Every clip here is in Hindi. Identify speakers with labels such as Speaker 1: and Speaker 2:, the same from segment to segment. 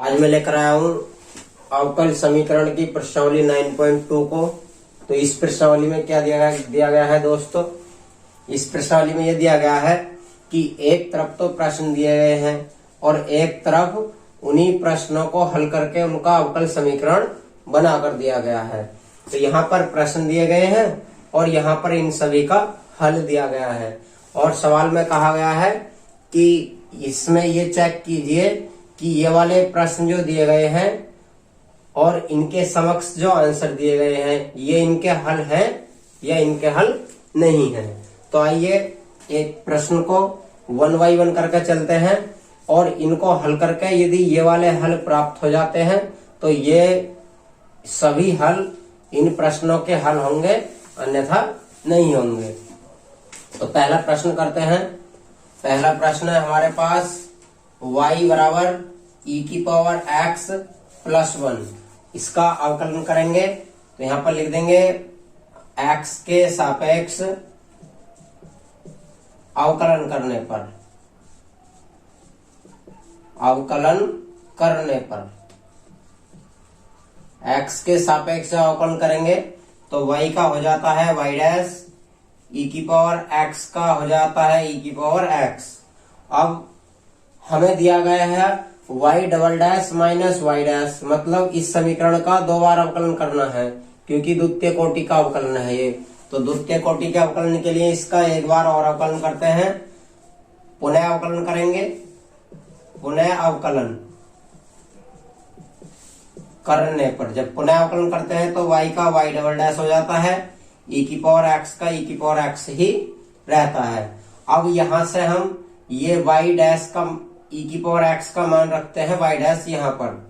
Speaker 1: आज मैं लेकर आया हूँ अवकल समीकरण की प्रश्नावली 9.2 को। तो इस प्रश्नावली में क्या दिया गया है दोस्तों, इस प्रश्नावली में यह दिया गया है कि एक तरफ तो प्रश्न दिए गए हैं और एक तरफ उन्हीं प्रश्नों को हल करके उनका अवकल समीकरण बनाकर दिया गया है। तो यहाँ पर प्रश्न दिए गए हैं और यहाँ पर इन सभी का हल दिया गया है। और सवाल में कहा गया है कि इसमें ये चेक कीजिए कि ये वाले प्रश्न जो दिए गए हैं और इनके समक्ष जो आंसर दिए गए हैं ये इनके हल हैं या इनके हल नहीं हैं। तो आइए एक प्रश्न को 1 by 1 करके चलते हैं और इनको हल करके यदि ये वाले हल प्राप्त हो जाते हैं तो ये सभी हल इन प्रश्नों के हल होंगे, अन्यथा नहीं होंगे। तो पहला प्रश्न करते हैं। पहला प्रश्न है हमारे पास y बराबर e⁻x + 1। इसका अवकलन करेंगे तो यहाँ पर लिख देंगे x के सापेक्ष अवकलन करने पर, अवकलन करने पर x के सापेक्ष अवकलन करेंगे तो y का हो जाता है y', e⁻x का हो जाता है e⁻x। अब हमें दिया गया है y" - y', मतलब इस समीकरण का 2 बार अवकलन करना है क्योंकि द्वितीय कोटि का अवकलन है ये। तो द्वितीय कोटि के अवकलन के लिए इसका एक बार और अवकलन करते हैं, पुनः अवकलन करेंगे। पुनः अवकलन करने पर जब पुनः अवकलन करते हैं तो y का y" हो जाता है, e⁻x का e⁻x ही रहता है। अब यहां से हम ये y' का e⁻x का मान रखते हैं, y' यहाँ पर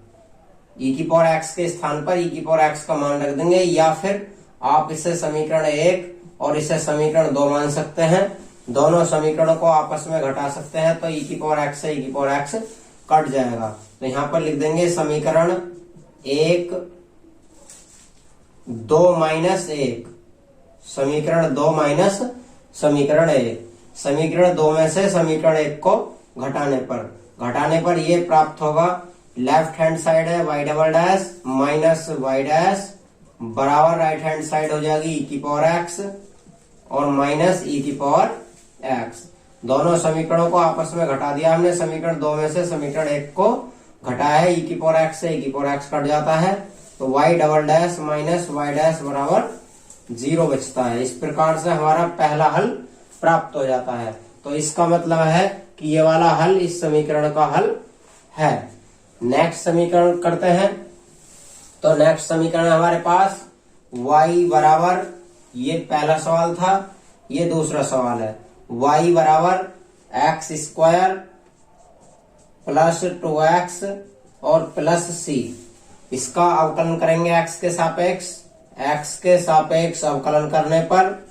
Speaker 1: e⁻x के स्थान पर e⁻x का मान रख देंगे, या फिर आप इसे समीकरण 1 और इसे समीकरण 2 मान सकते हैं। दोनों समीकरणों को आपस में घटा सकते हैं तो e⁻x से e⁻x कट जाएगा। तो यहाँ पर लिख देंगे समीकरण 1 2 - 1, समीकरण 2 माइनस समीकरण 1। समीकरण 2 में से समीकरण 1 को घटाने पर ये प्राप्त होगा, लेफ्ट हैंड साइड है y" माइनस y' बराबर राइट हैंड साइड हो जाएगी e⁻x और माइनस e⁻x। दोनों समीकरणों को आपस में घटा दिया हमने। समीकरण 2 में से समीकरण 1 को घटाया है, e⁻x से e⁻x कट जाता है तो y" माइनस y' बराबर 0 बचता है। इस प्रकार से हमारा पहला हल प्राप्त हो जाता है। तो इसका मतलब है कि ये वाला हल इस समीकरण का हल है। नेक्स्ट समीकरण करते हैं। तो नेक्स्ट समीकरण हमारे पास y बराबर, ये पहला सवाल था, ये दूसरा सवाल है, y बराबर x² + 2x और +c। इसका अवकलन करेंगे x के सापेक्ष अवकलन करने पर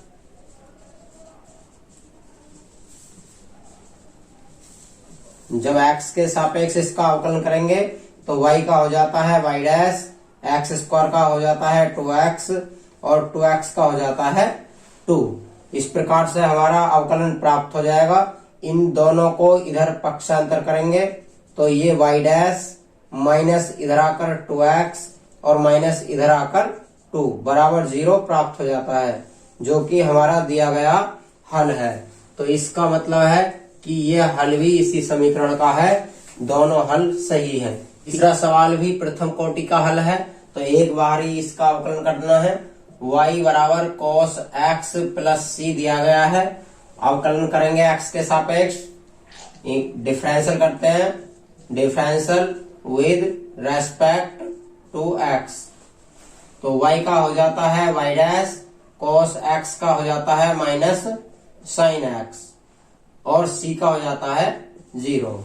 Speaker 1: जब x के सापेक्ष इसका अवकलन करेंगे तो y का हो जाता है y', x² का हो जाता है 2x और 2x का हो जाता है 2। इस प्रकार से हमारा अवकलन प्राप्त हो जाएगा। इन दोनों को इधर पक्षांतर करेंगे तो ये y' माइनस इधर आकर 2x और माइनस इधर आकर 2 बराबर 0 प्राप्त हो जाता है, जो कि हमारा दिया गया हल है। तो इसका मतलब है कि ये हल भी इसी समीकरण का है, दोनों हल सही है। तीसरा सवाल भी प्रथम कोटि का हल है, तो एक बार ही इसका अवकलन करना है। y बराबर cos x + c दिया गया है, अवकलन करेंगे x के सापेक्ष, डिफरेंशियल करते हैं, differential with respect to x। तो y का हो जाता है y', cos x का हो जाता है माइनस sin x और c का हो जाता है 0।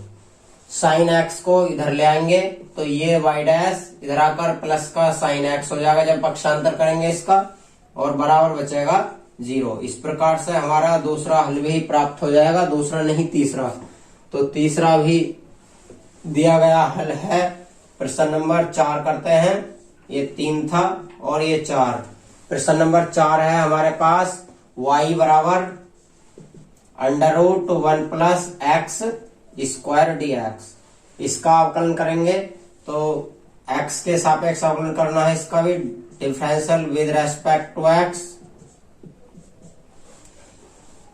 Speaker 1: sin x को इधर ले आएंगे तो ये y' इधर आकर प्लस का sin x हो जाएगा जब पक्षांतर करेंगे इसका, और बराबर बचेगा 0। इस प्रकार से हमारा दूसरा हल भी प्राप्त हो जाएगा, दूसरा नहीं तीसरा। तो तीसरा भी दिया गया हल है। प्रश्न नंबर 4 करते हैं। ये 3 था और ये 4। प्रश्न नंबर 4 है हमारे पास y बराबर √1 + x² dx। इसका अवकलन करेंगे तो x के सापेक्ष अवकलन करना है इसका भी, differential with respect to x।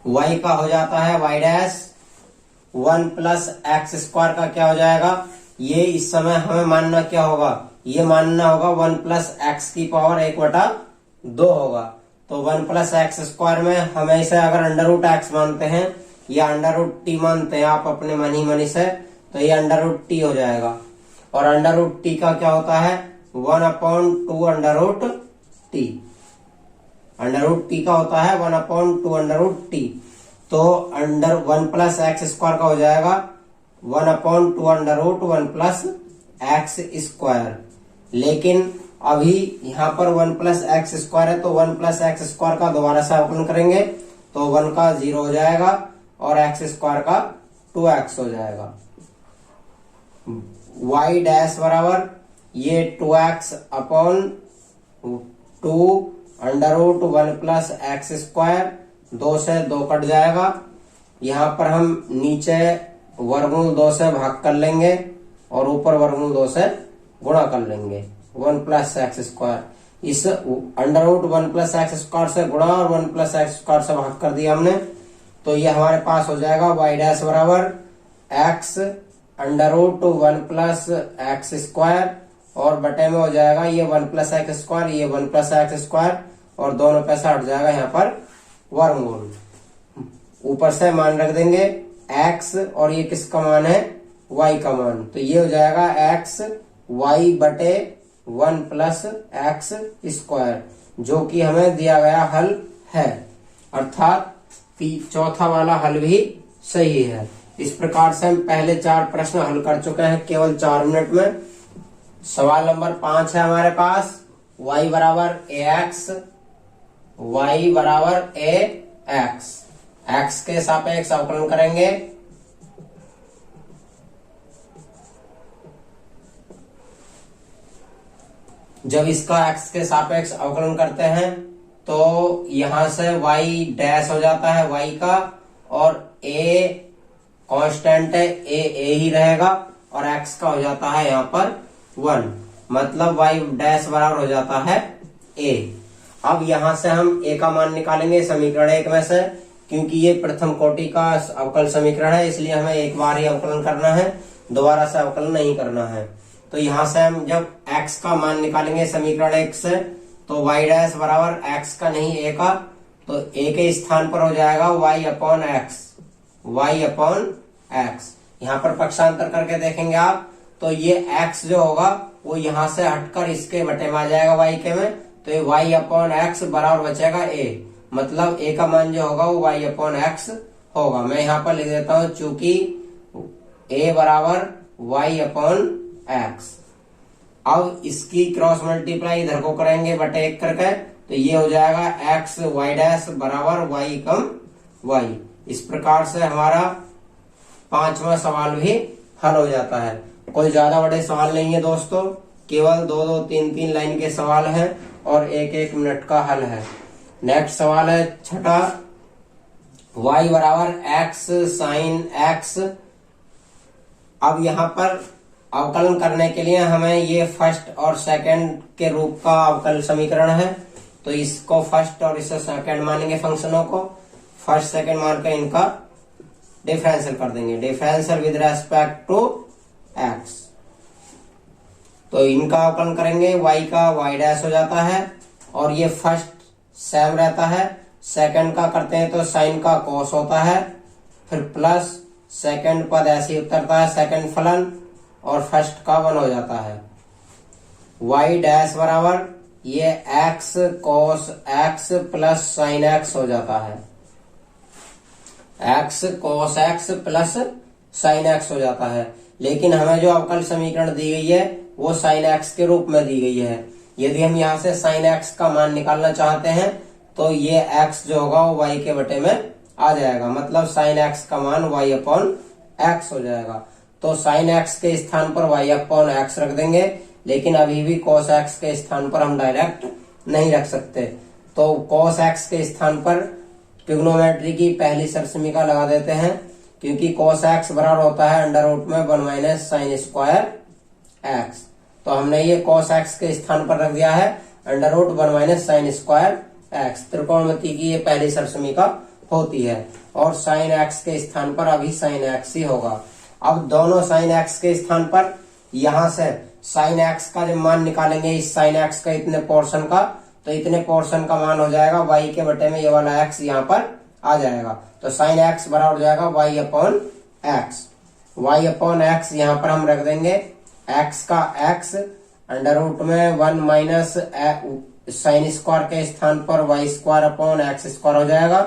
Speaker 1: y का हो जाता है y dash 1 plus X square का क्या हो जाएगा, ये इस समय हमें मानना क्या होगा, ये मानना होगा 1 प्लस एक्स की पावर 1/2 होगा। तो 1 प्लस एक्स स्क्वायर में हमें इसे अगर अंडर रूट एक्स मानते हैं या अंडर रूट टी मानते हैं आप अपने मन ही मनी से, तो ये अंडर रूट टी हो जाएगा। और अंडर रूट टी का क्या होता है 1/2 under root T. Under root T का होता है 1/2 अंडर रूट टी। तो अंडर 1 प्लस एक्स स्क्वायर का हो जाएगा 1/2 under root 1 plus X square. लेकिन अभी यहाँ पर 1 प्लस एक्स स्क्वायर है, तो 1 प्लस एक्स स्क्वायर का दोबारा से अवकलन करेंगे तो 1 का 0 हो जाएगा और एक्स स्क्वायर का 2x हो जाएगा। y डैश बराबर ये 2x upon 2 under root 1 plus X square, 2 से 2 कट जाएगा। यहाँ पर हम नीचे वर्गमूल 2 से भाग कर लेंगे और ऊपर वर्गमूल 2 से गुणा कर लेंगे 1 प्लस एक्स स्क्वायर। इस under root 1 plus X square से गुणा और 1 प्लस एक्स स्क्वायर से भाग कर दिया हमने, तो ये हमारे पास हो जाएगा y डैश बराबर x under root 1 plus X square और बटे में हो जाएगा ये 1 प्लस एक्स स्क्वायर, ये 1 प्लस एक्स स्क्वायर और दोनों पैसा हट जाएगा यहाँ पर वर्गमूल। ऊपर से मान रख देंगे x और ये किसका मान है y का मान, तो ये हो जाएगा x y बटे 1 प्लस एक्स स्क्वायर, जो कि हमें दिया गया हल है, अर्थात चौथा वाला हल भी सही है। इस प्रकार से हम पहले 4 प्रश्न हल कर चुके हैं केवल 4 मिनट में। सवाल नंबर 5 है हमारे पास, y बराबर ax, y बराबर ax, x के सापेक्ष अवकलन करेंगे। जब इसका x के सापेक्ष अवकलन करते हैं तो यहां से y डैश हो जाता है y का, और a कांस्टेंट है, a ही रहेगा, और x का हो जाता है यहाँ पर 1, मतलब y डैश बराबर हो जाता है a। अब यहां से हम a का मान निकालेंगे समीकरण 1 में से, क्योंकि ये प्रथम कोटि का अवकल समीकरण है, इसलिए हमें एक बार ही अवकलन करना है, दोबारा से अवकलन नहीं करना है। तो यहां से हम जब x का मान निकालेंगे समीकरण 1 से, तो y डैश बराबर x का नहीं a का, तो a के स्थान पर हो जाएगा y upon x, y upon x। यहाँ पर पक्षांतर करके देखेंगे आप, तो ये x जो होगा वो यहाँ से हटकर इसके बटे में आ जाएगा y के में, तो ये y अपॉन x बराबर बचेगा a, मतलब a का मान जो होगा वो y अपॉन x होगा। मैं यहाँ पर लिख देता हूँ, चूंकि a बराबर y अपॉन x। अब इसकी क्रॉस मल्टीप्लाई इधर को करेंगे बटे 1 करके, तो ये हो जाएगा x y डैश बराबर y कम y। इस प्रकार से हमारा 5वां सवाल भी हल हो जाता है। कोई ज्यादा बड़े सवाल नहीं है दोस्तों, केवल 2-2 3-3 लाइन के सवाल हैं और 1-1 मिनट का हल है। नेक्स्ट सवाल है छठा, y बराबर x साइन x। अब यहाँ पर अवकलन करने के लिए हमें ये फर्स्ट और सेकंड के रूप का अवकल समीकरण है, तो इसको फर्स्ट और इसे सेकंड मानेंगे, फंक्शनों को फर्स्ट सेकंड मान कर इनका डिफरेंशियल कर देंगे, differential with respect to x। तो इनका अवकलन करेंगे, y का y डैश हो जाता है और ये फर्स्ट सेम रहता है, सेकंड का करते हैं तो साइन का कॉस होता है, फिर प्लस सेकंड पद ऐसे ही उतरता है सेकंड फलन, और फर्स्ट का 1 हो जाता है। y डैश बराबर ये x cos x plus sign x हो जाता है, x cos x plus sign x हो जाता है। लेकिन हमें जो अवकल समीकरण दी गई है वो साइन x के रूप में दी गई है। यदि हम यहाँ से साइन x का मान निकालना चाहते हैं तो ये x जो होगा वो y के बटे में आ जाएगा, मतलब साइन x का मान y अपॉन x हो जाएगा। तो साइन x के स्थान पर y अपॉन x रख देंगे, लेकिन अभी भी cos x के स्थान पर हम डायरेक्ट नहीं रख सकते, तो cos x के स्थान पर ट्रिग्नोमेट्री की पहली सरसमीका लगा देते हैं, क्योंकि cos x बराबर होता है अंडर रूट में 1 माइनस साइन स्क्वायर एक्स। तो हमने ये cos x के स्थान पर रख दिया है √1 माइनस साइन स्क्वायर एक्स। त्रिकोणमिति की ये पहली सरसमीका होती है और साइन एक्स के स्थान पर अभी साइन एक्स ही होगा। अब दोनों साइन एक्स के स्थान पर यहां से साइन एक्स का जब मान निकालेंगे इस साइन एक्स का इतने पोर्शन का, तो इतने पोर्शन का मान हो जाएगा वाई के बटे में ये वाला एक्स यहाँ पर आ जाएगा। तो साइन एक्स बराबर हो जाएगा Y upon X. Y upon X यहाँ पर हम रख देंगे एक्स का एक्स √1 माइनस साइन स्क्वायर के स्थान पर Y square upon X square हो जाएगा,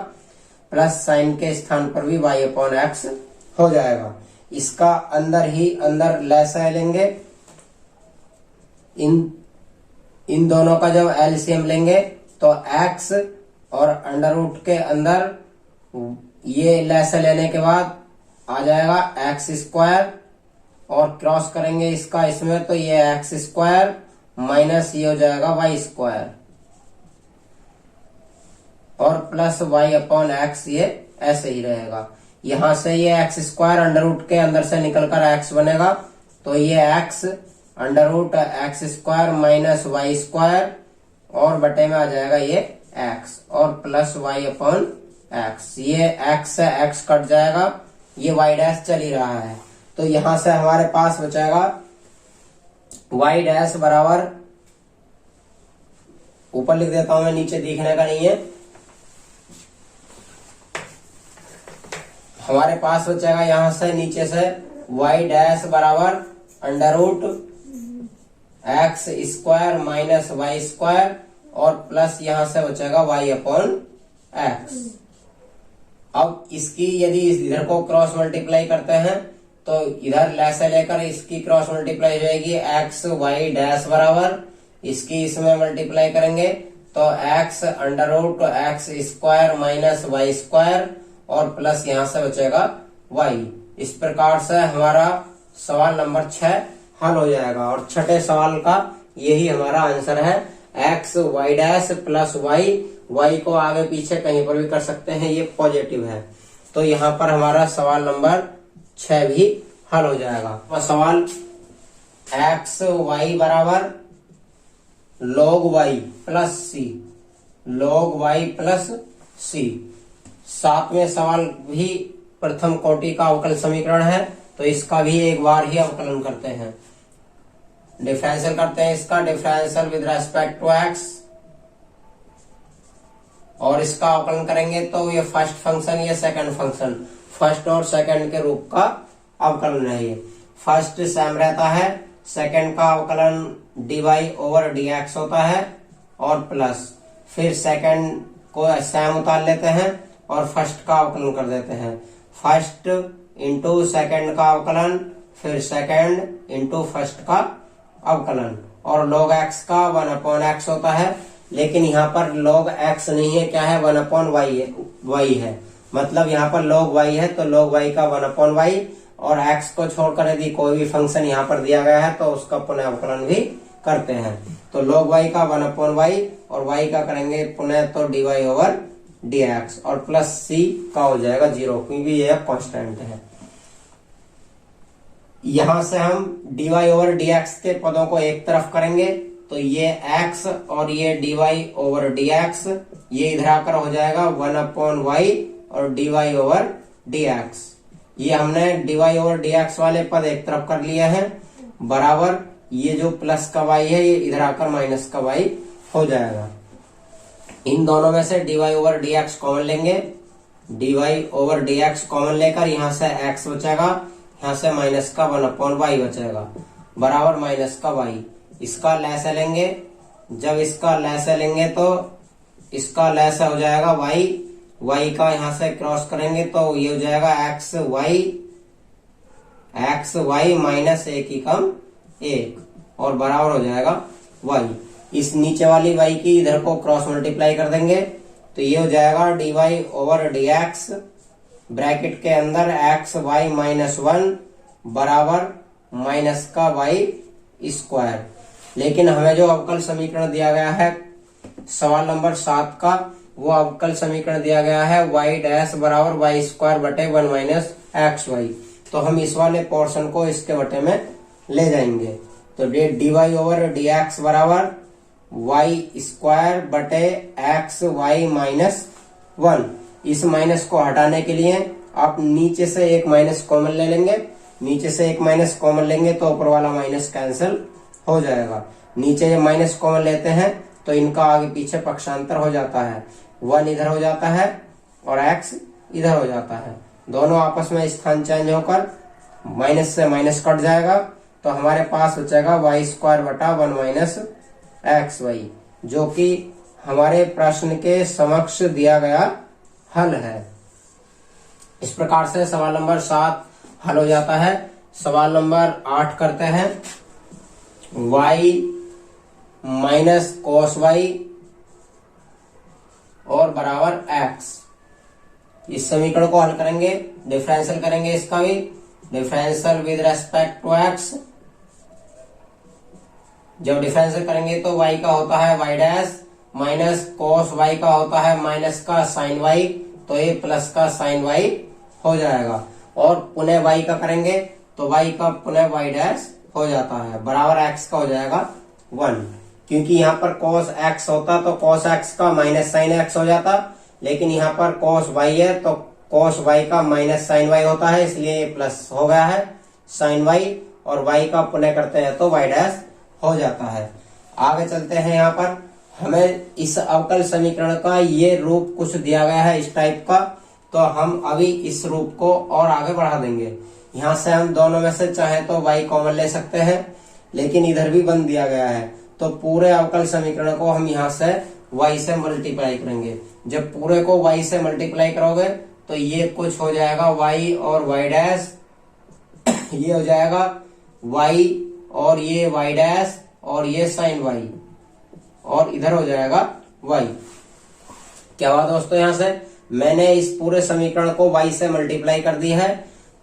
Speaker 1: प्लस साइन के स्थान पर भी वाई अपॉन एक्स हो जाएगा। इसका अंदर ही अंदर लसाअ लेंगे, इन दोनों का जब एलसीएम लेंगे तो एक्स और √ के अंदर ये लसाअ लेने के बाद आ जाएगा एक्स स्क्वायर और क्रॉस करेंगे इसका इसमें तो ये एक्स स्क्वायर माइनस ये हो जाएगा वाई स्क्वायर और प्लस वाई अपॉन एक्स, ये ऐसे ही रहेगा। यहां से ये एक्स स्क्वायर √ के अंदर से निकलकर एक्स बनेगा तो ये X √x square minus Y square और बटे में आ जाएगा ये एक्स और प्लस वाई अपॉन एक्स। ये एक्स से एक्स कट जाएगा, ये वाई डैश चल ही रहा है तो यहां से हमारे पास बचेगा वाई डैश बराबर, ऊपर लिख देता हूं मैं, नीचे दिखने का नहीं है। हमारे पास बचेगा यहां से नीचे से वाई डैश बराबर √x square minus Y square और प्लस यहां से बचेगा वाई अपॉन एक्स। अब इसकी यदि इधर को क्रॉस मल्टीप्लाई करते हैं तो इधर लसाअ लेकर इसकी क्रॉस मल्टीप्लाई हो जाएगी एक्स वाई डैश बराबर, इसकी इसमें मल्टीप्लाई करेंगे तो X √x square minus Y square और प्लस यहां से बचेगा वाई। इस प्रकार से हमारा सवाल नंबर 6 हल हो जाएगा और छठे सवाल का यही हमारा आंसर है X Y dash plus Y. Y को आगे पीछे कहीं पर भी कर सकते हैं, ये पॉजिटिव है। तो यहाँ पर हमारा सवाल नंबर 6 भी हल हो जाएगा। तो सवाल एक्स वाई बराबर log y प्लस सी, log y प्लस सी। सातवें सवाल भी प्रथम कोटि का अवकल समीकरण है तो इसका भी एक बार ही अवकलन करते हैं, डिफरेंशियल करते हैं। इसका differential with respect to X और इसका अवकलन करेंगे तो ये फर्स्ट फंक्शन, ये सेकंड फंक्शन, फर्स्ट और सेकंड के रूप का अवकलन है। ये फर्स्ट सेम रहता है, सेकंड का अवकलन dy/dx होता है और प्लस फिर सेकंड को सेम उतार लेते हैं और फर्स्ट का अवकलन कर देते हैं। फर्स्ट इंटू सेकंड का अवकलन, फिर सेकंड इंटू फर्स्ट का अवकलन और log x का 1/x होता है। लेकिन यहाँ पर log x नहीं है, क्या है 1/y है। मतलब यहाँ पर log y है तो log y का 1/y और x को छोड़कर यदि कोई भी फंक्शन यहाँ पर दिया गया है तो उसका पुनः अवकलन भी करते हैं। तो log y का 1/y और y का करेंगे पुनः तो dy/dx और प्लस c का हो जाएगा 0 क्योंकि यह कांस्टेंट है। यहां से हम dy/dx के पदों को एक तरफ करेंगे तो ये x और ये dy/dx ये इधर आकर हो जाएगा 1/y और dy/dx। ये हमने dy/dx वाले पद एक तरफ कर लिए हैं बराबर ये जो प्लस का y है ये इधर आकर माइनस का y हो जाएगा। इन दोनों में से dy/dx कॉमन लेंगे, dy/dx कॉमन लेकर यहां से x बचेगा, यहां से माइनस का 1/y बचेगा बराबर माइनस का y। इसका लसाअ लेंगे, जब इसका लसाअ लेंगे तो इसका लसाअ हो जाएगा y का यहां से क्रॉस करेंगे तो ये हो जाएगा xy माइनस 1 ही कम 1 और बराबर हो जाएगा y। इस नीचे वाली y की इधर को क्रॉस मल्टीप्लाई कर देंगे तो ये हो जाएगा dy/dx ब्रैकेट के अंदर xy माइनस 1 बराबर माइनस का y स्क्वायर। लेकिन हमें जो अवकल समीकरण दिया गया है सवाल नंबर 7 का, वो अवकल समीकरण दिया गया है y डैश बराबर y स्क्वायर बटे 1 माइनस xy। तो हम इस वाले पोर्शन को इसके बटे में ले जाएंगे तो D Y over D X बराबर वाई स्क्वायर बटे एक्स वाई माइनस 1। इस माइनस को हटाने के लिए आप नीचे से एक माइनस कॉमन ले लेंगे, नीचे से एक माइनस कॉमन लेंगे तो ऊपर वाला माइनस कैंसिल हो जाएगा। नीचे जब माइनस कॉमन लेते हैं तो इनका आगे पीछे पक्षांतर हो जाता है, 1 इधर हो जाता है और x इधर हो जाता है, दोनों आपस में स्थान चेंज होकर माइनस से माइनस कट जाएगा। तो हमारे पास बचेगा वाई स्क्वायर बटा 1 माइनस एक्स वाई, जो कि हमारे प्रश्न के समक्ष दिया गया हल है। इस प्रकार से सवाल नंबर 7 हल हो जाता है। सवाल नंबर 8 करते हैं। y माइनस कोस वाई और बराबर x। इस समीकरण को हल करेंगे, डिफरेंशियल करेंगे, इसका भी differential with respect to x। जब डिफरेंशियल करेंगे तो y का होता है y dash minus cos y का होता है माइनस का साइन y, तो ये प्लस का साइन y हो जाएगा। और पुनः y का करेंगे तो y का पुनः y डैश हो जाता है, बराबर x का हो जाएगा 1। क्योंकि यहाँ पर cos x होता तो cos x का माइनस साइन x हो जाता, लेकिन यहाँ पर cos y है तो cos y का माइनस साइन y होता है, इसलिए ये प्लस हो गया है साइन y, और y का पुनः करते हैं तो y डैश हो जाता है। आगे चलते हैं। यहाँ पर हमें इस अवकल समीकरण का ये रूप कुछ दिया गया है इस टाइप का, तो हम अभी इस रूप को और आगे बढ़ा देंगे। यहाँ से हम दोनों में से चाहे तो y कॉमन ले सकते हैं, लेकिन इधर भी बन दिया गया है, तो पूरे अवकल समीकरण को हम यहाँ से y से मल्टीप्लाई करेंगे। जब पूरे को y से मल्टीप्लाई करोगे तो ये कुछ हो जाएगा y और y डैश, ये हो जाएगा y और ये y डैश और ये साइन y, और इधर हो जाएगा y। क्या हुआ दोस्तों, यहाँ से मैंने इस पूरे समीकरण को y से मल्टीप्लाई कर दी है,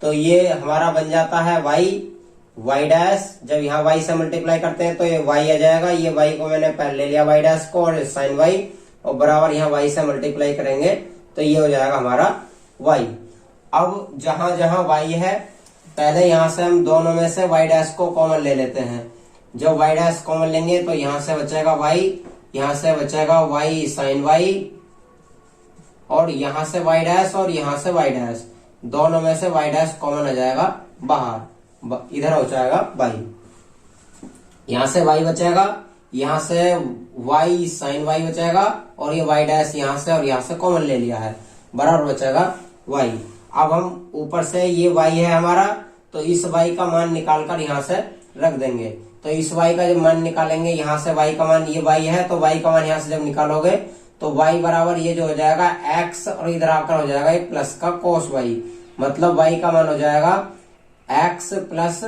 Speaker 1: तो ये हमारा बन जाता है y डैश। जब यहाँ y से मल्टीप्लाई करते हैं तो ये y आ जाएगा, ये y को मैंने पहले ले लिया y डैश को और साइन y, और बराबर यहाँ y से मल्टीप्लाई करेंगे तो ये हो जाएगा हमारा y। अब जहां जहां y है पहले यहाँ से हम दोनों में से y डैश को कॉमन ले लेते हैं। जब y डैश कॉमन लेंगे तो यहाँ से बचेगा y, यहाँ से बचेगा y साइन y, और यहाँ से y डैश और यहाँ से y डैश, दोनों में से y डैश कॉमन आ जाएगा बाहर, इधर हो जाएगा y। यहाँ से y बचेगा, यहाँ से y साइन y बचेगा, और ये y डैश यहाँ से और यहाँ से कॉमन ले लिया है, बराबर बचेगा y। अब हम ऊपर से ये y है हमारा, तो इस y का मान निकालकर यहाँ से रख देंगे। तो इस y का जब मान निकालेंगे, यहाँ से y का मान, ये y है तो y का मान यहाँ से जब निकालोगे तो y बराबर ये जो हो जाएगा x, और इधर आकर हो जाएगा ये प्लस का cos y, मतलब y का मान हो जाएगा x प्लस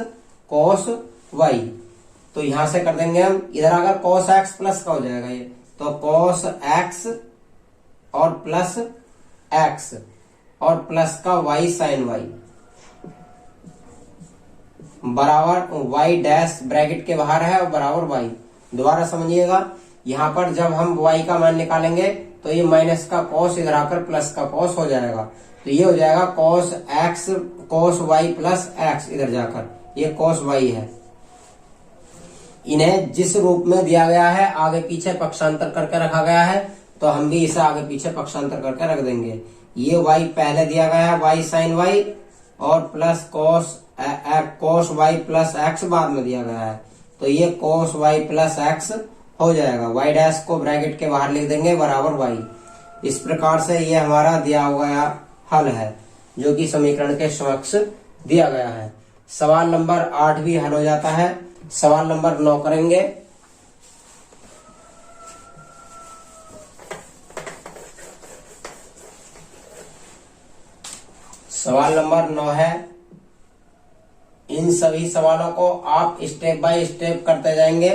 Speaker 1: cos y। तो यहाँ से कर देंगे हम, इधर आकर cos x प्लस का हो जाएगा ये, तो cos x और प्लस x और प्लस का y साइन y, बराबर y डैश ब्रैकेट के बाहर है और बराबर y। दोबारा समझिएगा, यहाँ पर जब हम y का मान निकालेंगे तो ये माइनस का cos इधर आकर प्लस का cos हो जाएगा, तो ये हो जाएगा cos x cos y plus x, इधर जाकर ये cos y है। इन्हें जिस रूप में दिया गया है आगे पीछे पक्षांतर करके रखा गया है, तो हम भी इसे आगे पीछे पक्षांतर करके रख देंगे। ये y पहले दिया गया है y साइन y, और plus cos y plus x बाद में दिया गया है, तो ये cos y प्लस x हो जाएगा। y डैश को ब्रैकेट के बाहर लिख देंगे बराबर y। इस प्रकार से ये हमारा दिया हुआ हल है, जो कि समीकरण के समक्ष दिया गया है। सवाल नंबर 8 भी हल हो जाता है। सवाल नंबर 9 करेंगे। सवाल नंबर 9 है, इन सभी सवालों को आप स्टेप बाय स्टेप करते जाएंगे,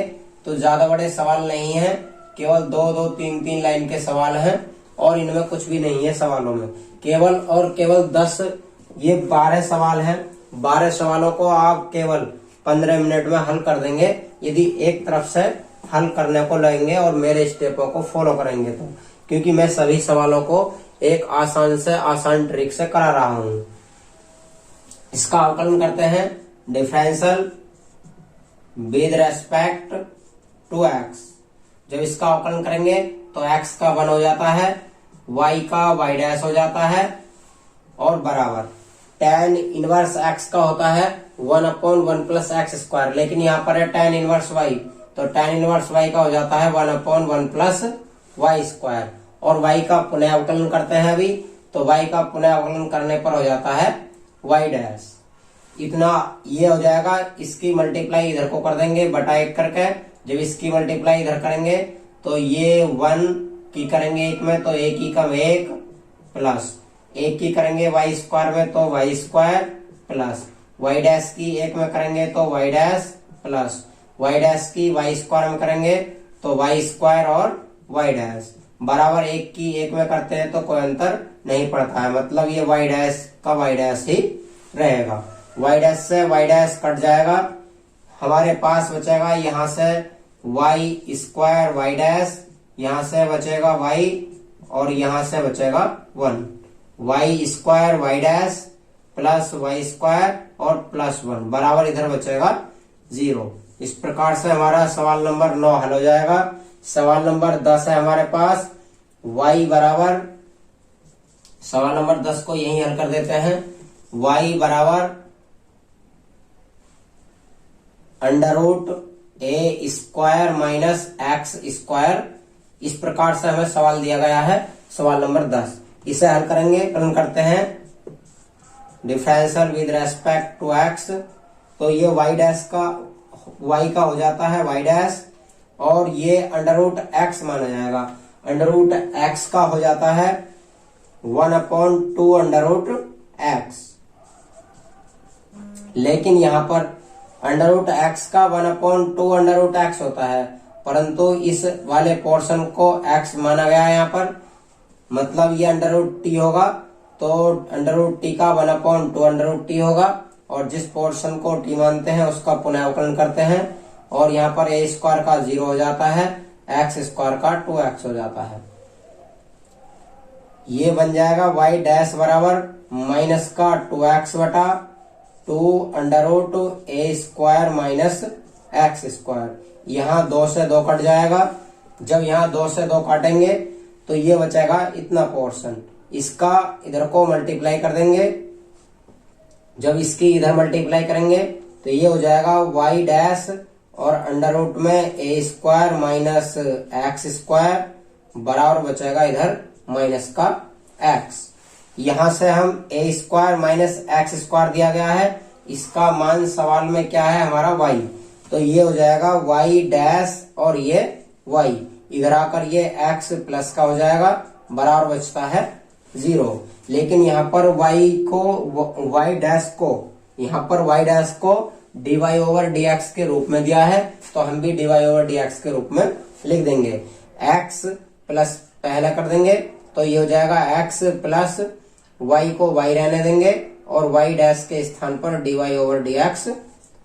Speaker 1: तो ज्यादा बड़े सवाल नहीं है, केवल 2-2, 3-3 लाइन के सवाल हैं, और इनमें कुछ भी नहीं है सवालों में, केवल और केवल 10, ये 12 सवाल हैं। 12 सवालों को आप केवल 15 मिनट में हल कर देंगे, यदि एक तरफ से हल करने को लगेंगे और मेरे स्टेपों को फॉलो करेंगे तो, क्योंकि मैं सभी सवालों को एक आसान से आसान ट्रिक से करा रहा हूं। इसका अवकलन करते हैं। Differential with respect to X. जब इसका अवकलन करेंगे तो x का 1 हो जाता है, y का y डैश हो जाता है और बराबर tan इनवर्स x का होता है 1/1 प्लस एक्स स्क्वायर, लेकिन यहाँ पर है tan इनवर्स y, तो tan इनवर्स y का हो जाता है 1/1 प्लस वाई स्क्वायर। और y का पुनः अवकलन करते हैं अभी, तो y का पुनः अवकलन करने पर हो जाता है y डैश। इतना ये हो जाएगा। इसकी मल्टीप्लाई इधर को कर देंगे बटा 1 करके। जब इसकी मल्टीप्लाई इधर करेंगे तो ये 1 की करेंगे 1 में तो 1 की कम 1 प्लस 1 की करेंगे वाई स्क्वायर में तो Y square plus Y dash की 1 में करेंगे तो Y dash plus Y dash की वाई स्क्वायर में करेंगे तो वाई स्क्वायर और वाई डैश बराबर 1 की 1 में करते हैं तो कोई अंतर नहीं पड़ता है, मतलब ये वाई डैश का वाई डैश ही रहेगा। वाई डैश से वाई डैश कट जाएगा, हमारे पास बचेगा यहाँ से वाई स्क्वायर वाई डैश, यहाँ से बचेगा वाई और यहाँ से बचेगा 1। Y square Y dash plus Y square और प्लस 1 बराबर इधर बचेगा 0। इस प्रकार से हमारा सवाल नंबर 9 हल हो जाएगा। सवाल नंबर 10 है हमारे पास y बराबर, सवाल नंबर 10 को यही हल कर देते हैं। y बराबर √a square minus x square, इस प्रकार से हमें सवाल दिया गया है। सवाल नंबर 10 इसे हल करेंगे, कलन करते हैं differential with respect to x। तो ये y डैश का y का हो जाता है y डैश और ये √x माना जाएगा। √x का हो जाता है 1/2 √x, लेकिन यहाँ पर √x का 1/2 √x होता है, परंतु इस वाले पोर्शन को x माना गया है यहाँ पर, मतलब ये √t होगा तो √t का 1/2 √t होगा और जिस पोर्शन को t मानते हैं उसका पुनः अवकलन करते हैं और यहाँ पर a स्क्वायर का 0 हो जाता है, x स्क्वायर का 2x हो जाता है। ये बन जाएगा y डैश बराबर माइनस का 2x बटा 2 √a square minus x square. यहाँ 2 से 2 कट जाएगा, जब यहाँ 2 से 2 काटेंगे तो ये बचेगा इतना पोर्शन, इसका इधर को मल्टीप्लाई कर देंगे। जब इसकी इधर मल्टीप्लाई करेंगे तो ये हो जाएगा y डैश और अंडर में a square minus x square बराबर बचेगा इधर माइनस का x। यहां से हम a square minus x square दिया गया है, इसका मान सवाल में क्या है हमारा y, तो ये हो जाएगा y डैश और ये y इधर आकर ये x प्लस का हो जाएगा बराबर बचता है 0। लेकिन यहाँ पर y डैश को यहाँ पर y डैश को dy/dx के रूप में दिया है, तो हम भी dy/dx के रूप में लिख देंगे। x प्लस पहले कर देंगे तो ये हो जाएगा x प्लस y को y रहने देंगे और y डैश के स्थान पर dy/dx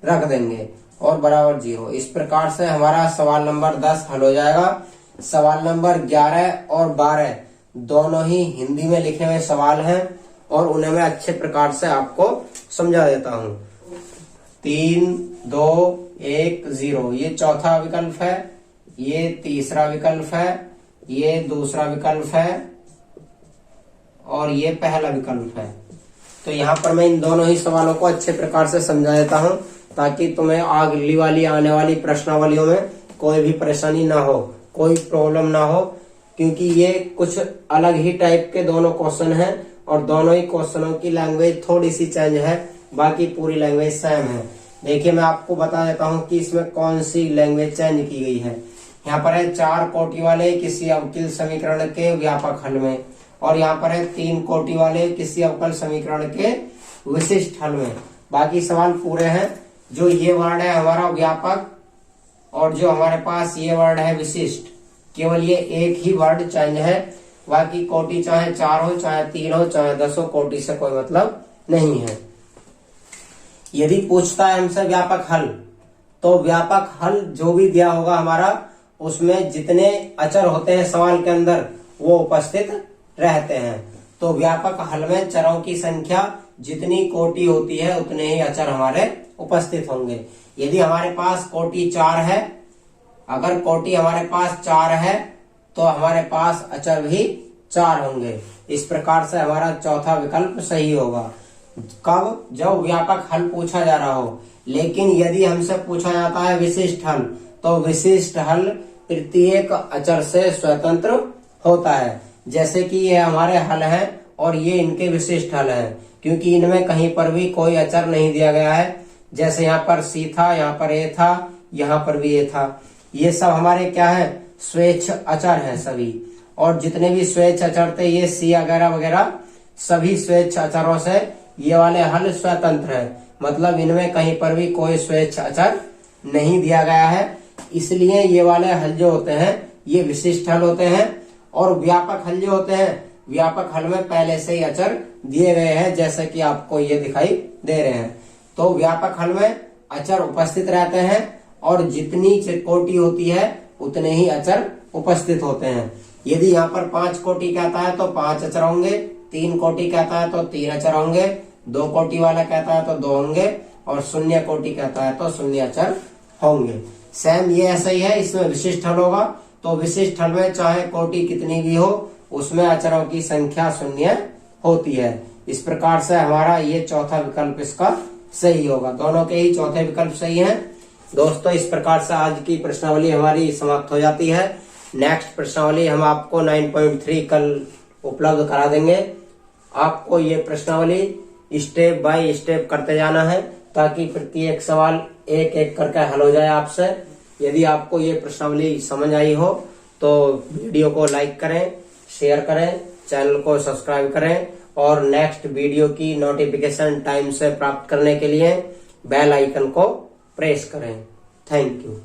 Speaker 1: रख देंगे और बराबर 0। इस प्रकार से हमारा सवाल नंबर 10 हल हो जाएगा। सवाल नंबर 11 और 12 दोनों ही हिंदी में लिखे हुए सवाल हैं और उन्हें मैं अच्छे प्रकार से आपको समझा देता हूँ। 3, 2, 1, 0 ये चौथा विकल्प है, ये तीसरा विकल्प है, ये दूसरा विकल्प है और ये पहला विकल्प है। तो यहाँ पर मैं इन दोनों ही सवालों को अच्छे प्रकार से समझा देता हूँ ताकि तुम्हें अगली वाली आने वाली प्रश्नावलियों में कोई भी परेशानी ना हो, कोई प्रॉब्लम ना हो, क्योंकि ये कुछ अलग ही टाइप के दोनों क्वेश्चन हैं और दोनों ही क्वेश्चनों की लैंग्वेज थोड़ी सी चेंज है, बाकी पूरी लैंग्वेज सेम है। देखिए मैं आपको बता देता हूँ कि इसमें कौन सी लैंग्वेज चेंज की गई है। यहाँ पर है 4 कोटि वाले किसी अवकल समीकरण के व्यापक हल में और यहाँ पर है 3 कोटि वाले किसी अवकल समीकरण के विशिष्ट हल में। बाकी सवाल पूरे हैं। जो ये वर्ड है हमारा व्यापक और जो हमारे पास ये वर्ड है विशिष्ट, केवल ये एक ही वर्ड चेंज है, बाकी कोटि चाहे 4 हो चाहे 3 हो चाहे 10 हो, कोटि से कोई मतलब नहीं है। यदि पूछता है हमसे व्यापक हल, तो व्यापक हल जो भी दिया होगा हमारा उसमें जितने अचर होते हैं सवाल के अंदर वो उपस्थित रहते हैं। तो व्यापक हल में चरों की संख्या जितनी कोटि होती है उतने ही अचर हमारे उपस्थित होंगे। यदि हमारे पास कोटि 4 है, अगर कोटि हमारे पास 4 है तो हमारे पास अचर भी 4 होंगे। इस प्रकार से हमारा चौथा विकल्प सही होगा। कब? जब व्यापक हल पूछा जा रहा हो। लेकिन यदि हमसे पूछा जाता है विशिष्ट हल, तो विशिष्ट हल प्रत्येक अचर से स्वतंत्र होता है। जैसे कि ये हमारे हल हैं और ये इनके विशिष्ट हल हैं, क्योंकि इनमें कहीं पर भी कोई अचर नहीं दिया गया है। जैसे यहाँ पर सी था, यहाँ पर ए था, यहाँ पर भी ए था। ये सब हमारे क्या है? स्वेच्छ अचर हैं सभी। और जितने भी स्वेच्छ अचर थे, ये सी वगैरह वगैरह, सभी स्वेच्छ अचरों से ये वाले हल स्वतंत्र है। मतलब इनमें कहीं पर भी कोई स्वेच्छ अचर नहीं दिया गया है। इसलिए ये वाले हल जो होते हैं ये विशिष्ट हल होते हैं। और व्यापक हल जो होते हैं, व्यापक हल में पहले से ही अचर दिए गए हैं, जैसे कि आपको ये दिखाई दे रहे हैं। तो व्यापक हल में अचर उपस्थित रहते हैं और जितनी कोटि होती है उतने ही अचर उपस्थित होते हैं। यदि यहाँ पर 5 कोटि कहता है तो 5 अचर होंगे, 3 कोटि कहता है तो 3 अचर होंगे, 2 कोटि वाला कहता है तो 2 होंगे, और 0 कोटि कहता है तो 0 अचर होंगे। सेम ये ऐसा ही है, इसमें विशिष्ट हल होगा। तो विशिष्ट हल में चाहे कोटि कितनी भी हो, उसमें अचरों की संख्या 0 होती है। इस प्रकार से हमारा ये चौथा विकल्प इसका सही होगा। दोनों के ही चौथे विकल्प सही हैं। दोस्तों, इस प्रकार से आज की प्रश्नावली हमारी समाप्त हो जाती है। नेक्स्ट प्रश्नावली हम आपको 9.3 कल उपलब्ध करा देंगे। आपको ये प्रश्नावली स्टेप बाय स्टेप करते जाना है, ताकि प्रत्येक सवाल एक एक करके हल हो जाए आपसे। यदि आपको ये प्रश्नावली समझ आई हो तो वीडियो को लाइक करें, शेयर करें, चैनल को सब्सक्राइब करें, और नेक्स्ट वीडियो की नोटिफिकेशन टाइम से प्राप्त करने के लिए बेल आइकन को प्रेस करें। Thank you.